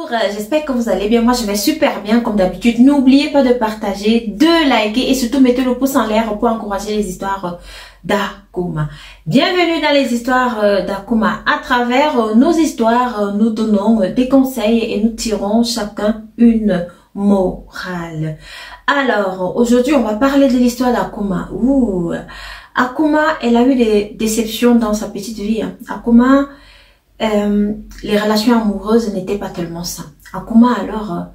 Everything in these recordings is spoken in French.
Bonjour, j'espère que vous allez bien. Moi, je vais super bien comme d'habitude. N'oubliez pas de partager, de liker et surtout mettez le pouce en l'air pour encourager les histoires d'Akuma. Bienvenue dans les histoires d'Akuma. À travers nos histoires, nous donnons des conseils et nous tirons chacun une morale. Alors, aujourd'hui, on va parler de l'histoire d'Akuma. Akuma, elle a eu des déceptions dans sa petite vie. Akuma, les relations amoureuses n'étaient pas tellement saines. Akuma, alors,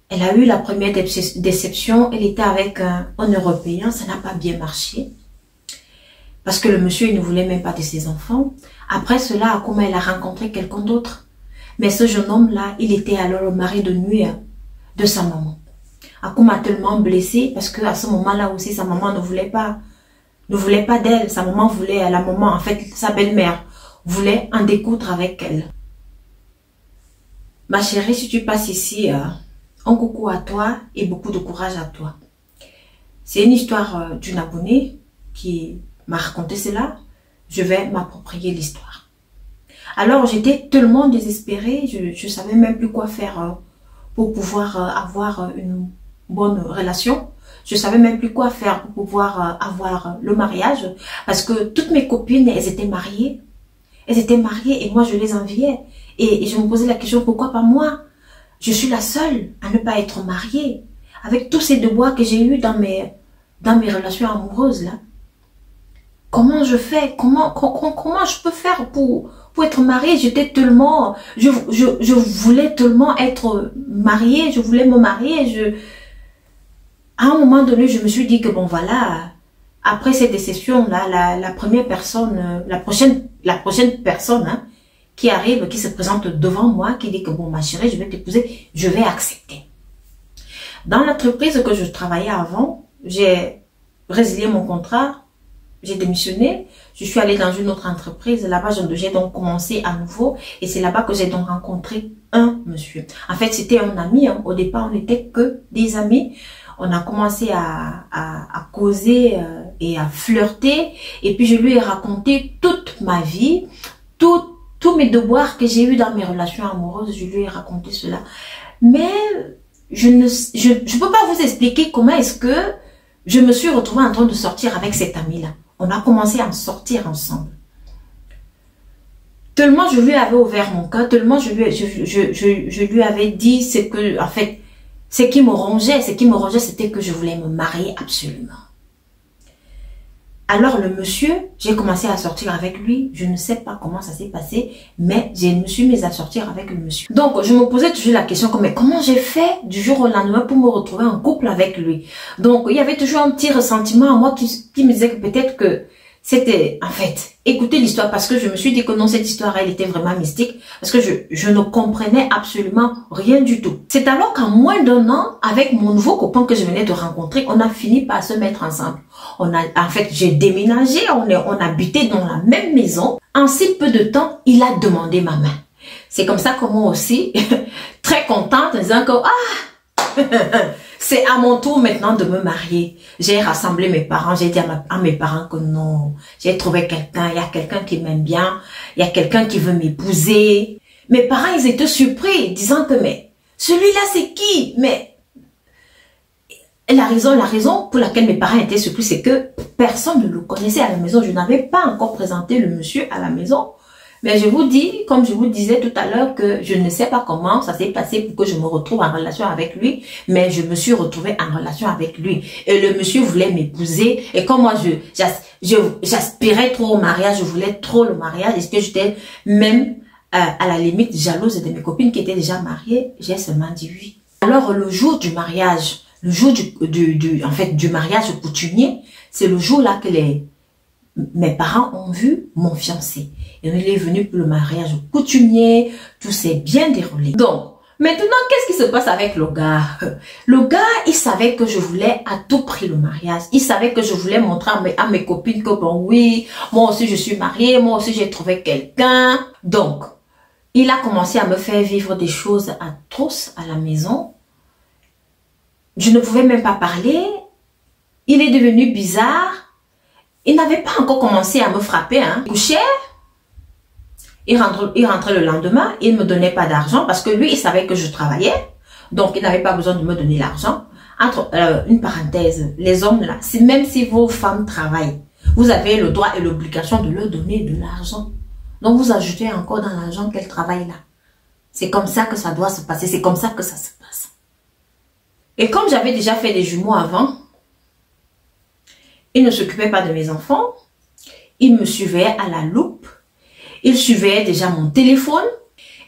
elle a eu la première déception. Elle était avec un Européen. Ça n'a pas bien marché. Parce que le monsieur, il ne voulait même pas de ses enfants. Après cela, Akuma, elle a rencontré quelqu'un d'autre. Mais ce jeune homme-là, il était alors le mari de nuit de sa maman. Akuma a tellement blessé parce que à ce moment-là aussi, sa maman ne voulait pas d'elle. Sa maman voulait, la maman, en fait, sa belle-mère, voulait en découdre avec elle. Ma chérie, si tu passes ici, un coucou à toi et beaucoup de courage à toi. C'est une histoire d'une abonnée qui m'a raconté cela. Je vais m'approprier l'histoire. Alors, j'étais tellement désespérée, je savais même plus quoi faire pour pouvoir avoir une bonne relation. Je savais même plus quoi faire pour pouvoir avoir le mariage. Parce que toutes mes copines, elles étaient mariées. Elles étaient mariées et moi, je les enviais. Et je me posais la question, pourquoi pas moi? Je suis la seule à ne pas être mariée. Avec tous ces déboires que j'ai eu dans mes relations amoureuses, là. Comment je fais? Comment je peux faire pour être mariée? J'étais tellement... Je voulais tellement être mariée. Je voulais me marier. À un moment donné, je me suis dit que bon, voilà... Après cette déception-là, la première personne, la prochaine personne hein, qui arrive, qui se présente devant moi, qui dit que bon, ma chérie, je vais t'épouser, je vais accepter. Dans l'entreprise que je travaillais avant, j'ai résilié mon contrat, j'ai démissionné, je suis allée dans une autre entreprise, là-bas j'ai donc commencé à nouveau et c'est là-bas que j'ai donc rencontré un monsieur. En fait, c'était un ami, hein. Au départ, on n'était que des amis. On a commencé à causer et à flirter. Et puis, je lui ai raconté toute ma vie, tous mes devoirs que j'ai eu dans mes relations amoureuses. Je lui ai raconté cela. Mais je peux pas vous expliquer comment est-ce que je me suis retrouvée en train de sortir avec cet ami-là. On a commencé à en sortir ensemble. Tellement je lui avais ouvert mon cœur, tellement je lui avais dit ce que, en fait, ce qui me rongeait, c'était que je voulais me marier absolument. Alors le monsieur, j'ai commencé à sortir avec lui. Je ne sais pas comment ça s'est passé, mais je me suis mise à sortir avec le monsieur. Donc je me posais toujours la question, mais comment j'ai fait du jour au lendemain pour me retrouver en couple avec lui? Donc il y avait toujours un petit ressentiment à moi qui me disait que peut-être que c'était, en fait, écoutez l'histoire parce que je me suis dit que non, cette histoire, elle était vraiment mystique parce que je ne comprenais absolument rien du tout. C'est alors qu'en moins d'un an, avec mon nouveau copain que je venais de rencontrer, on a fini par se mettre ensemble. En fait, j'ai déménagé, on habitait dans la même maison. En si peu de temps, il a demandé ma main. C'est comme ça que moi aussi, très contente, en disant que, c'est à mon tour maintenant de me marier. J'ai rassemblé mes parents, j'ai dit à mes parents que non, j'ai trouvé quelqu'un, il y a quelqu'un qui m'aime bien, il y a quelqu'un qui veut m'épouser. Mes parents, ils étaient surpris, disant que mais celui-là c'est qui? Mais la raison pour laquelle mes parents étaient surpris, c'est que personne ne le connaissait à la maison. Je n'avais pas encore présenté le monsieur à la maison. Mais je vous dis, comme je vous disais tout à l'heure, que je ne sais pas comment ça s'est passé pour que je me retrouve en relation avec lui, mais je me suis retrouvée en relation avec lui. Et le monsieur voulait m'épouser, et comme moi, j'aspirais trop au mariage, je voulais trop le mariage, est-ce que j'étais même à la limite jalouse de mes copines qui étaient déjà mariées, j'ai seulement dit oui. Alors, le jour du mariage, le jour du mariage coutumier, c'est le jour là que mes parents ont vu mon fiancé. Et il est venu pour le mariage coutumier. Tout s'est bien déroulé. Donc, maintenant, qu'est-ce qui se passe avec le gars? Le gars, il savait que je voulais à tout prix le mariage. Il savait que je voulais montrer à mes copines que bon oui, moi aussi je suis mariée, moi aussi j'ai trouvé quelqu'un. Donc, il a commencé à me faire vivre des choses atroces à la maison. Je ne pouvais même pas parler. Il est devenu bizarre. Il n'avait pas encore commencé à me frapper, hein. Il couchait, Il rentrait le lendemain, il ne me donnait pas d'argent parce que lui, il savait que je travaillais. Donc, il n'avait pas besoin de me donner l'argent. Entre une parenthèse, les hommes là, même si vos femmes travaillent, vous avez le droit et l'obligation de leur donner de l'argent. Donc, vous ajoutez encore dans l'argent qu'elle travaille là. C'est comme ça que ça doit se passer. C'est comme ça que ça se passe. Et comme j'avais déjà fait des jumeaux avant, il ne s'occupait pas de mes enfants. Il me suivait à la loupe. Il suivait déjà mon téléphone.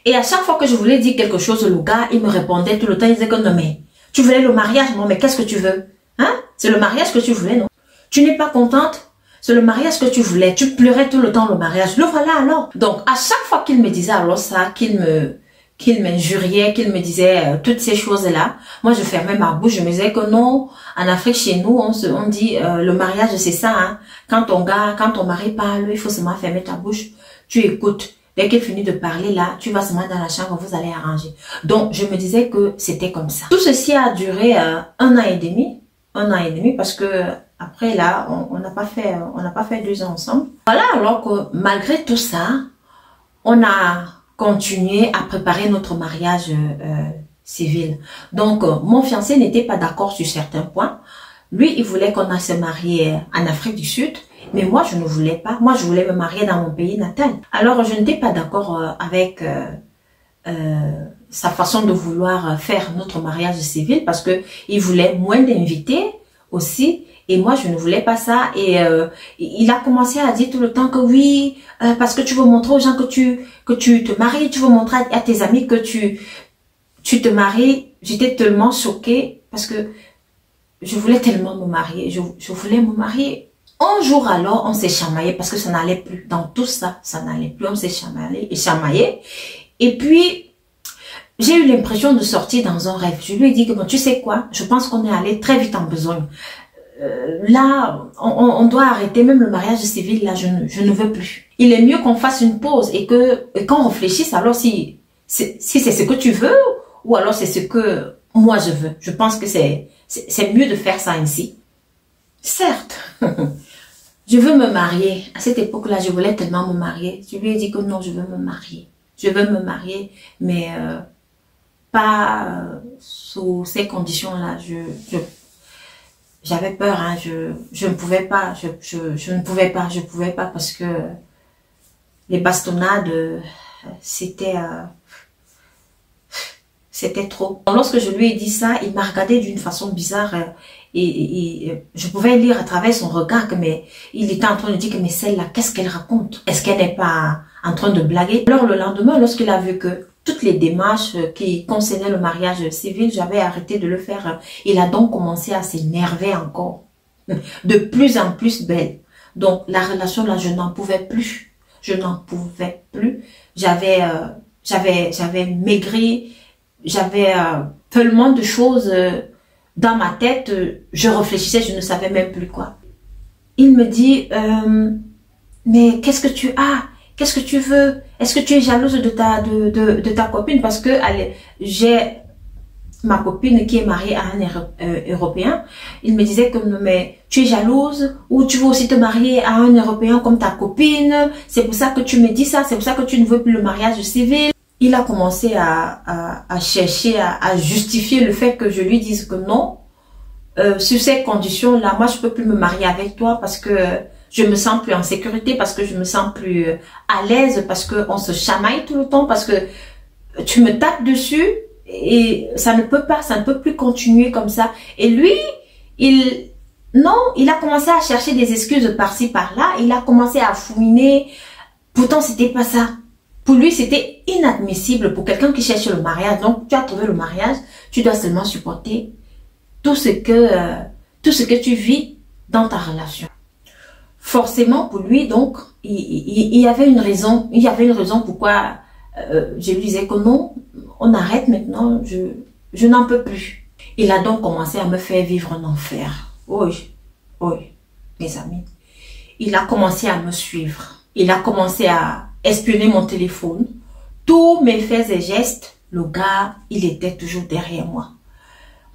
Et à chaque fois que je voulais dire quelque chose, le gars, il me répondait tout le temps. Il disait que non, mais tu voulais le mariage. Non, mais qu'est-ce que tu veux? Hein? C'est le mariage que tu voulais, non? Tu n'es pas contente? C'est le mariage que tu voulais. Tu pleurais tout le temps le mariage. Le voilà alors. Donc, à chaque fois qu'il me disait alors ça, qu'il m'injuriait, qu'il me disait toutes ces choses-là, moi je fermais ma bouche, je me disais que non, en Afrique chez nous, on dit le mariage c'est ça, hein. Quand ton mari parle, il faut seulement fermer ta bouche, tu écoutes. Dès qu'il finit de parler là, tu vas seulement dans la chambre, vous allez arranger. Donc je me disais que c'était comme ça. Tout ceci a duré 1 an et demi, parce que après là, on n'a pas fait 2 ans ensemble. Voilà, alors que malgré tout ça, on a continué à préparer notre mariage civil. Donc, mon fiancé n'était pas d'accord sur certains points. Lui, il voulait qu'on aille se marier en Afrique du Sud, mais moi, je ne voulais pas. Moi, je voulais me marier dans mon pays natal. Alors, je n'étais pas d'accord avec sa façon de vouloir faire notre mariage civil parce que il voulait moins d'invités aussi. Et moi, je ne voulais pas ça. Et il a commencé à dire tout le temps que oui, parce que tu veux montrer aux gens que tu te maries, tu veux montrer à tes amis que tu te maries. J'étais tellement choquée parce que je voulais tellement me marier. Je voulais me marier. Un jour alors, on s'est chamaillé parce que ça n'allait plus. Dans tout ça, ça n'allait plus. On s'est chamaillé. Et puis, j'ai eu l'impression de sortir dans un rêve. Je lui ai dit que bon, tu sais quoi, je pense qu'on est allé très vite en besogne. Là, on doit arrêter même le mariage civil, là, je ne veux plus. Il est mieux qu'on fasse une pause et qu'on réfléchisse alors si c'est ce que tu veux ou alors c'est ce que moi je veux. Je pense que c'est mieux de faire ça ainsi. Certes, je veux me marier. À cette époque-là, je voulais tellement me marier. Je lui ai dit que non, je veux me marier. Je veux me marier, mais pas sous ces conditions-là. J'avais peur, hein, je ne pouvais pas, je ne pouvais pas parce que les bastonnades, c'était trop. Lorsque je lui ai dit ça, il m'a regardé d'une façon bizarre et je pouvais lire à travers son regard que mais il était en train de dire que mais celle-là, qu'est-ce qu'elle raconte? Est-ce qu'elle n'est pas en train de blaguer? Alors le lendemain, lorsqu'il a vu que toutes les démarches qui concernaient le mariage civil, j'avais arrêté de le faire. Il a donc commencé à s'énerver encore. De plus en plus belle. Donc, la relation là, je n'en pouvais plus. Je n'en pouvais plus. J'avais maigri. J'avais tellement de choses dans ma tête. Je réfléchissais, je ne savais même plus quoi. Il me dit, mais qu'est-ce que tu as? Qu'est-ce que tu veux? Est-ce que tu es jalouse de ta copine? Parce que j'ai ma copine qui est mariée à un Européen. Il me disait que mais tu es jalouse ou tu veux aussi te marier à un Européen comme ta copine. C'est pour ça que tu me dis ça. C'est pour ça que tu ne veux plus le mariage civil. Il a commencé à chercher, à justifier le fait que je lui dise que non. Sur ces conditions-là, moi, je peux plus me marier avec toi parce que je me sens plus en sécurité, parce que je me sens plus à l'aise, parce que on se chamaille tout le temps, parce que tu me tapes dessus et ça ne peut plus continuer comme ça. Et lui, il a commencé à chercher des excuses par-ci par-là, il a commencé à fouiner. Pourtant, c'était pas ça. Pour lui, c'était inadmissible pour quelqu'un qui cherche le mariage. Donc, tu as trouvé le mariage, tu dois seulement supporter tout ce que tu vis dans ta relation. Forcément, pour lui, donc, il y avait une raison pourquoi je lui disais que non, on arrête maintenant, je n'en peux plus. Il a donc commencé à me faire vivre un enfer. Oui, mes amis. Il a commencé à me suivre. Il a commencé à espionner mon téléphone. Tous mes faits et gestes, le gars, il était toujours derrière moi.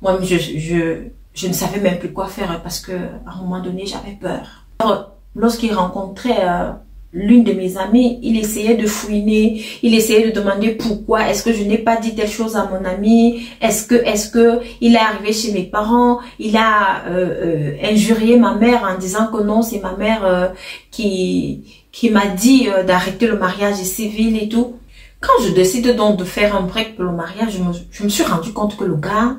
Moi, je ne savais même plus quoi faire parce que à un moment donné, j'avais peur. Lorsqu'il rencontrait l'une de mes amies, il essayait de fouiner, il essayait de demander pourquoi, est-ce que je n'ai pas dit telle chose à mon ami, est-ce que il est arrivé chez mes parents, il a injurié ma mère en disant que non, c'est ma mère qui m'a dit d'arrêter le mariage civil et tout. Quand je décide donc de faire un break pour le mariage, je me suis rendu compte que le gars,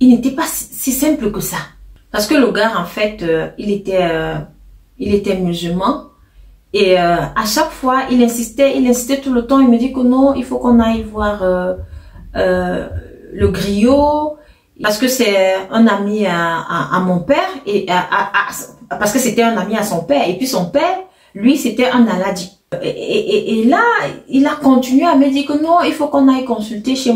il n'était pas si simple que ça. Parce que le gars, en fait, il était musulman. Et à chaque fois, il insistait tout le temps. Il me dit que non, il faut qu'on aille voir le griot. Parce que c'est un ami à mon père. Et parce que c'était un ami à son père. Et puis son père, lui, c'était un aladi. Et là, il a continué à me dire que non, il faut qu'on aille consulter chez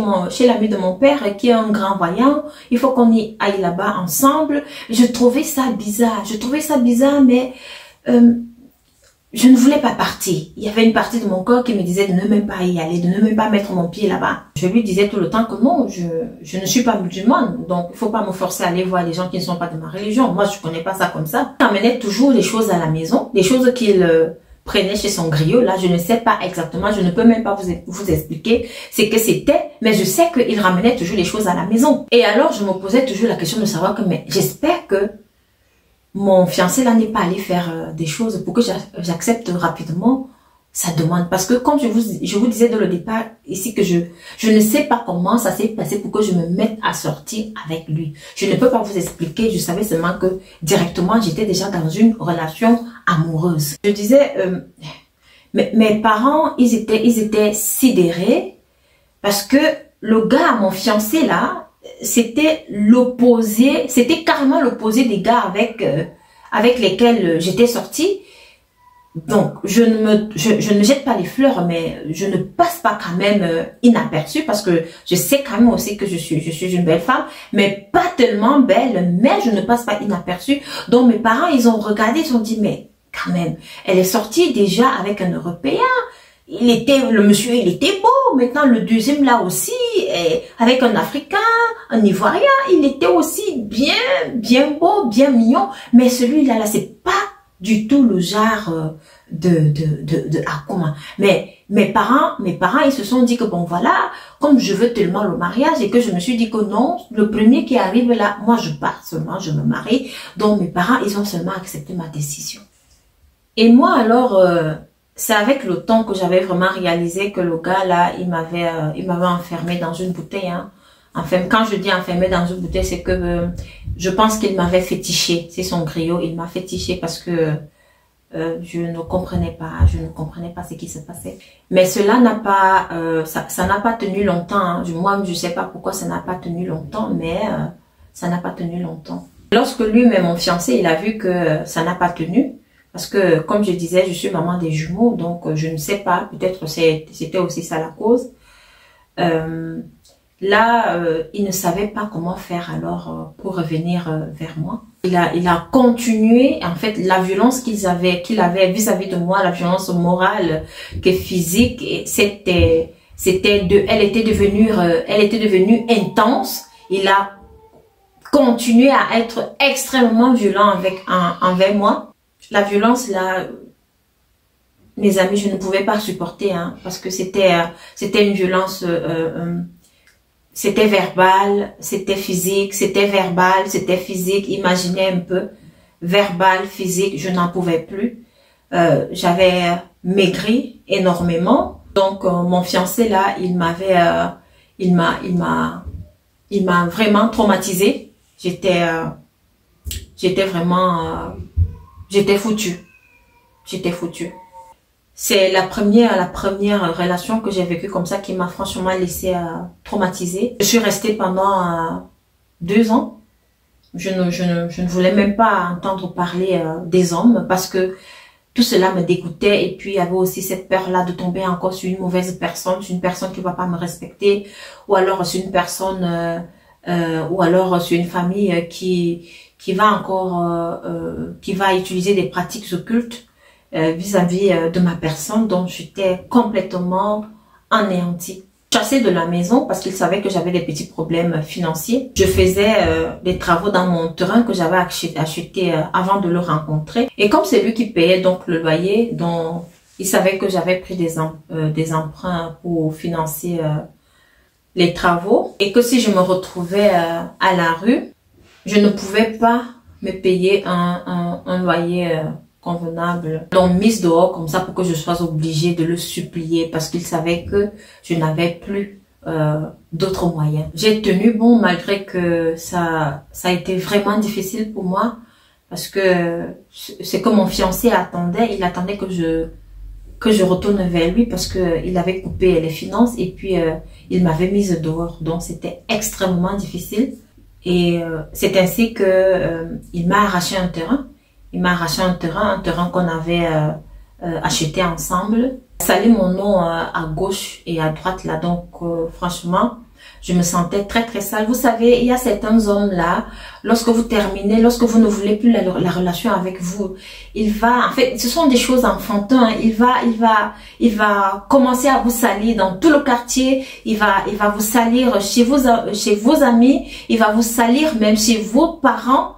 l'ami de mon père qui est un grand voyant. Il faut qu'on y aille là-bas ensemble. Je trouvais ça bizarre. Mais je ne voulais pas partir. Il y avait une partie de mon corps qui me disait de ne même pas y aller, de ne même pas mettre mon pied là-bas. Je lui disais tout le temps que non, je ne suis pas musulmane. Donc, il faut pas me forcer à aller voir les gens qui ne sont pas de ma religion. Moi, je connais pas ça comme ça. Il amenait toujours les choses à la maison, les choses qu'il prenait chez son griot. Là, je ne sais pas exactement, je ne peux même pas vous expliquer ce que c'était, mais je sais qu'il ramenait toujours les choses à la maison. Et alors, je me posais toujours la question de savoir que, mais j'espère que mon fiancé là n'est pas allé faire des choses pour que j'accepte rapidement sa demande. Parce que comme je vous disais dans le départ ici que je ne sais pas comment ça s'est passé pour que je me mette à sortir avec lui. Je ne peux pas vous expliquer, je savais seulement que directement j'étais déjà dans une relation amoureuse. Je disais, mes parents, ils étaient sidérés parce que le gars, mon fiancé là, c'était l'opposé, c'était carrément l'opposé des gars avec lesquels j'étais sortie. Donc, je ne jette pas les fleurs, mais je ne passe pas quand même inaperçue parce que je sais quand même aussi que je suis une belle femme, mais pas tellement belle, mais je ne passe pas inaperçue. Donc, mes parents, ils ont regardé, ils ont dit, mais quand même, elle est sortie déjà avec un Européen. Le monsieur, il était beau. Maintenant, le deuxième là aussi, avec un Africain, un Ivoirien, il était aussi bien beau, bien mignon. Mais celui-là, c'est pas du tout le genre de Akuma. Mais mes parents, ils se sont dit que bon, voilà, comme je veux tellement le mariage et que je me suis dit que non, le premier qui arrive là, moi, je pars seulement, je me marie. Donc, mes parents, ils ont seulement accepté ma décision. Et moi, alors, c'est avec le temps que j'avais vraiment réalisé que le gars là, il m'avait enfermé dans une bouteille. Hein. Enfin, quand je dis enfermé dans une bouteille, c'est que je pense qu'il m'avait fétiché. C'est son griot, il m'a fétiché parce que je ne comprenais pas ce qui se passait. Mais cela n'a pas, ça n'a pas tenu longtemps. Hein. Moi, je sais pas pourquoi ça n'a pas tenu longtemps, mais ça n'a pas tenu longtemps. Lorsque lui-même, mon fiancé, il a vu que ça n'a pas tenu. Parce que, comme je disais, je suis maman des jumeaux, donc je ne sais pas, peut-être c'était aussi ça la cause. Là, il ne savait pas comment faire alors pour revenir vers moi. Il a continué, en fait, la violence qu'il avait vis-à-vis de moi, la violence morale que physique, elle était devenue intense. Il a continué à être extrêmement violent envers moi. La violence, là, mes amis, je ne pouvais pas supporter, hein, parce que c'était une violence, c'était verbal, c'était physique, c'était verbal, c'était physique. Imaginez un peu, verbal, physique, je n'en pouvais plus. J'avais maigri énormément. Donc, mon fiancé, là, il m'a vraiment traumatisée. J'étais vraiment... J'étais foutue. C'est la première relation que j'ai vécue comme ça qui m'a franchement laissé traumatisée. Je suis restée pendant 2 ans. Je ne voulais même pas entendre parler des hommes parce que tout cela me dégoûtait. Et puis il y avait aussi cette peur-là de tomber encore sur une mauvaise personne, sur une personne qui ne va pas me respecter, ou alors sur une personne, ou alors sur une famille qui va utiliser des pratiques occultes vis-à-vis de ma personne, dont j'étais complètement anéantie. chassé de la maison parce qu'il savait que j'avais des petits problèmes financiers. Je faisais des travaux dans mon terrain que j'avais acheté avant de le rencontrer. Et comme c'est lui qui payait donc le loyer, donc il savait que j'avais pris des emprunts pour financer les travaux et que si je me retrouvais à la rue, je ne pouvais pas me payer un loyer convenable. Donc mise dehors comme ça pour que je sois obligée de le supplier parce qu'il savait que je n'avais plus d'autres moyens. J'ai tenu bon malgré que ça a été vraiment difficile pour moi parce que c'est que mon fiancé attendait, il attendait que je retourne vers lui parce que il avait coupé les finances et puis il m'avait mise dehors. Donc c'était extrêmement difficile et c'est ainsi que il m'a arraché un terrain. Il m'a arraché un terrain qu'on avait acheté ensemble. Salé mon nom à gauche et à droite là. Donc franchement, je me sentais très très sale. Vous savez, il y a certains hommes là, lorsque vous terminez, lorsque vous ne voulez plus la relation avec vous, il va, en fait, ce sont des choses enfantines. Il va commencer à vous salir dans tout le quartier. Il va vous salir chez vos amis. Il va vous salir même chez vos parents.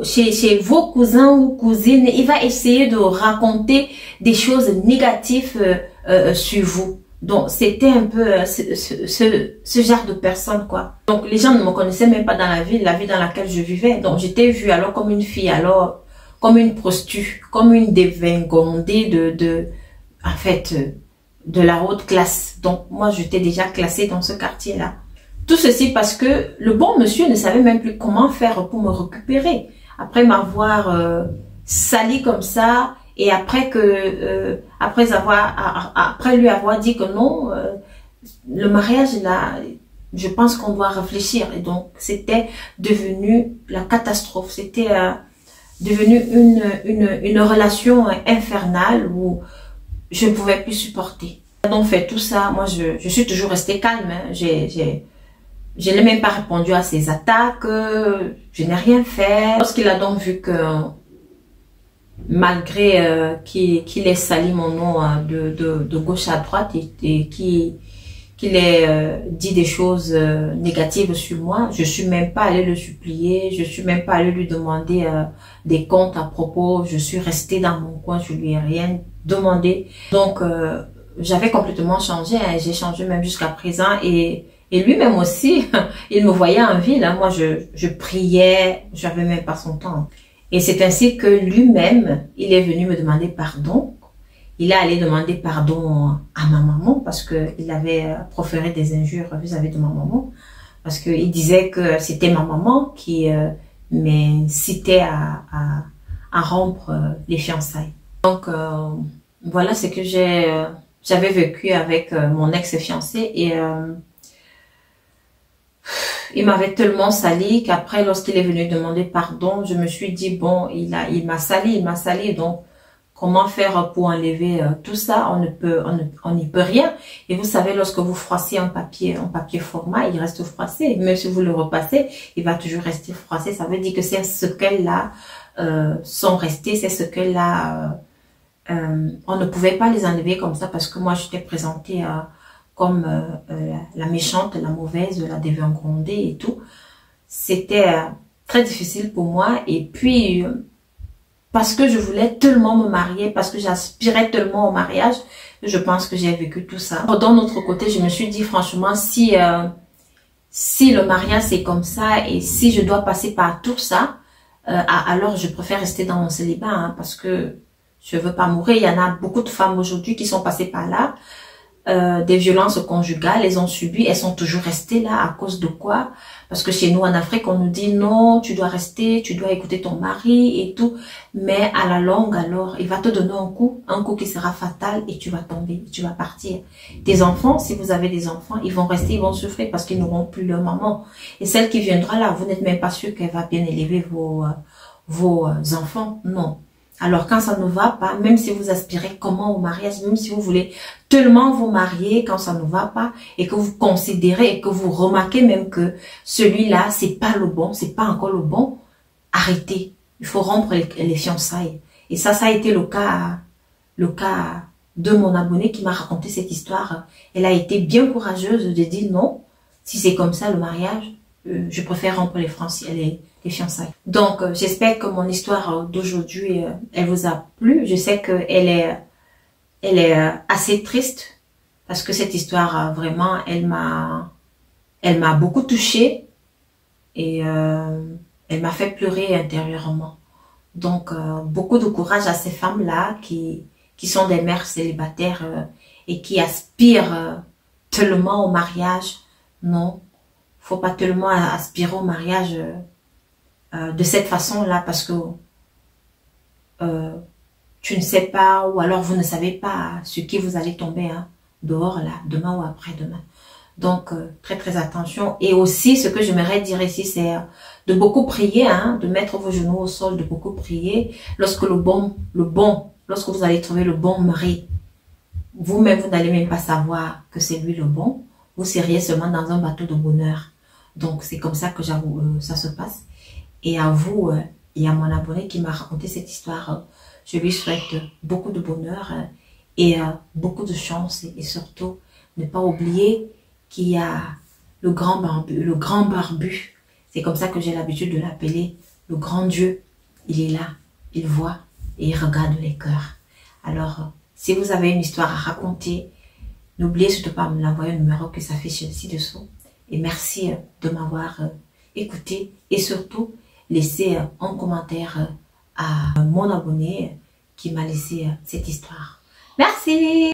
Chez vos cousins ou cousines, il va essayer de raconter des choses négatives sur vous. Donc, c'était un peu ce genre de personne, quoi. Donc, les gens ne me connaissaient même pas dans la ville dans laquelle je vivais. Donc, j'étais vue alors comme une fille, alors comme une prostituée, comme une dévingondée en fait, de la haute classe. Donc, moi, j'étais déjà classée dans ce quartier-là. Tout ceci parce que le bon monsieur ne savait même plus comment faire pour me récupérer. Après m'avoir sali comme ça et après lui avoir dit que non, le mariage là, je pense qu'on doit réfléchir. Et donc c'était devenu la catastrophe. C'était devenu une relation infernale où je ne pouvais plus supporter. Donc fait tout ça, moi je suis toujours restée calme. Hein. Je n'ai même pas répondu à ses attaques, je n'ai rien fait. Lorsqu'il a donc vu que, malgré qu'il ait sali mon nom de gauche à droite et qu'il ait dit des choses négatives sur moi, je suis même pas allée le supplier, je suis même pas allée lui demander des comptes à propos, je suis restée dans mon coin, je lui ai rien demandé. Donc, j'avais complètement changé, hein, j'ai changé même jusqu'à présent et lui-même aussi, il me voyait en ville. Hein. Moi, je priais, j'avais même pas son temps. Et c'est ainsi que lui-même, il est venu me demander pardon. Il est allé demander pardon à ma maman parce que il avait proféré des injures vis-à-vis de ma maman. Parce qu'il disait que c'était ma maman qui m'incitait à rompre les fiançailles. Donc, voilà ce que j'avais vécu avec mon ex-fiancé et il m'avait tellement sali qu'après, lorsqu'il est venu demander pardon, je me suis dit, bon, il m'a sali, donc comment faire pour enlever tout ça? On n'y peut rien. Et vous savez, lorsque vous froissez un papier format, il reste froissé. Même si vous le repassez, il va toujours rester froissé. Ça veut dire que ces séquelles-là sont restées, ces séquelles-là, on ne pouvait pas les enlever comme ça parce que moi, j'étais présentée comme la méchante, la mauvaise, la dévingondée et tout. C'était très difficile pour moi. Et puis, parce que je voulais tellement me marier, parce que j'aspirais tellement au mariage, je pense que j'ai vécu tout ça. D'un autre côté, je me suis dit franchement, si le mariage c'est comme ça et si je dois passer par tout ça, alors je préfère rester dans mon célibat hein, parce que je veux pas mourir. Il y en a beaucoup de femmes aujourd'hui qui sont passées par là. Des violences conjugales, elles ont subi, elles sont toujours restées là à cause de quoi? Parce que chez nous en Afrique, on nous dit non, tu dois rester, tu dois écouter ton mari et tout. Mais à la longue, alors, il va te donner un coup qui sera fatal et tu vas tomber, tu vas partir. Tes enfants, si vous avez des enfants, ils vont rester, ils vont souffrir parce qu'ils n'auront plus leur maman. Et celle qui viendra là, vous n'êtes même pas sûr qu'elle va bien élever vos enfants, non. Alors quand ça ne va pas, même si vous aspirez comment au mariage, même si vous voulez tellement vous marier, quand ça ne va pas et que vous considérez et que vous remarquez même que celui-là, c'est pas le bon, c'est pas encore le bon, arrêtez. Il faut rompre les fiançailles. Et ça a été le cas de mon abonnée qui m'a raconté cette histoire, elle a été bien courageuse de dire non, si c'est comme ça le mariage, je préfère rompre les fiançailles. Donc, j'espère que mon histoire d'aujourd'hui, elle vous a plu. Je sais qu'elle est assez triste parce que cette histoire, vraiment, elle m'a beaucoup touchée et elle m'a fait pleurer intérieurement. Donc, beaucoup de courage à ces femmes-là qui sont des mères célibataires et qui aspirent tellement au mariage. Non, faut pas tellement aspirer au mariage de cette façon-là parce que tu ne sais pas ou alors vous ne savez pas sur qui vous allez tomber dehors là, demain ou après-demain. Donc, très très attention. Et aussi, ce que j'aimerais dire ici, c'est de beaucoup prier, de mettre vos genoux au sol, de beaucoup prier. Lorsque lorsque vous allez trouver le bon mari, vous-même, vous n'allez même pas savoir que c'est lui le bon. Vous seriez seulement dans un bateau de bonheur. Donc, c'est comme ça que j'avoue, ça se passe. Et à vous et à mon abonné qui m'a raconté cette histoire, je lui souhaite beaucoup de bonheur et beaucoup de chance. Et surtout, ne pas oublier qu'il y a le grand barbu. C'est comme ça que j'ai l'habitude de l'appeler, le grand Dieu. Il est là, il voit et il regarde les cœurs. Alors, si vous avez une histoire à raconter, n'oubliez surtout pas de me l'envoyer au numéro qui s'affiche ci-dessous. Et merci de m'avoir écouté. Et surtout, laissez un commentaire à mon abonné qui m'a laissé cette histoire. Merci!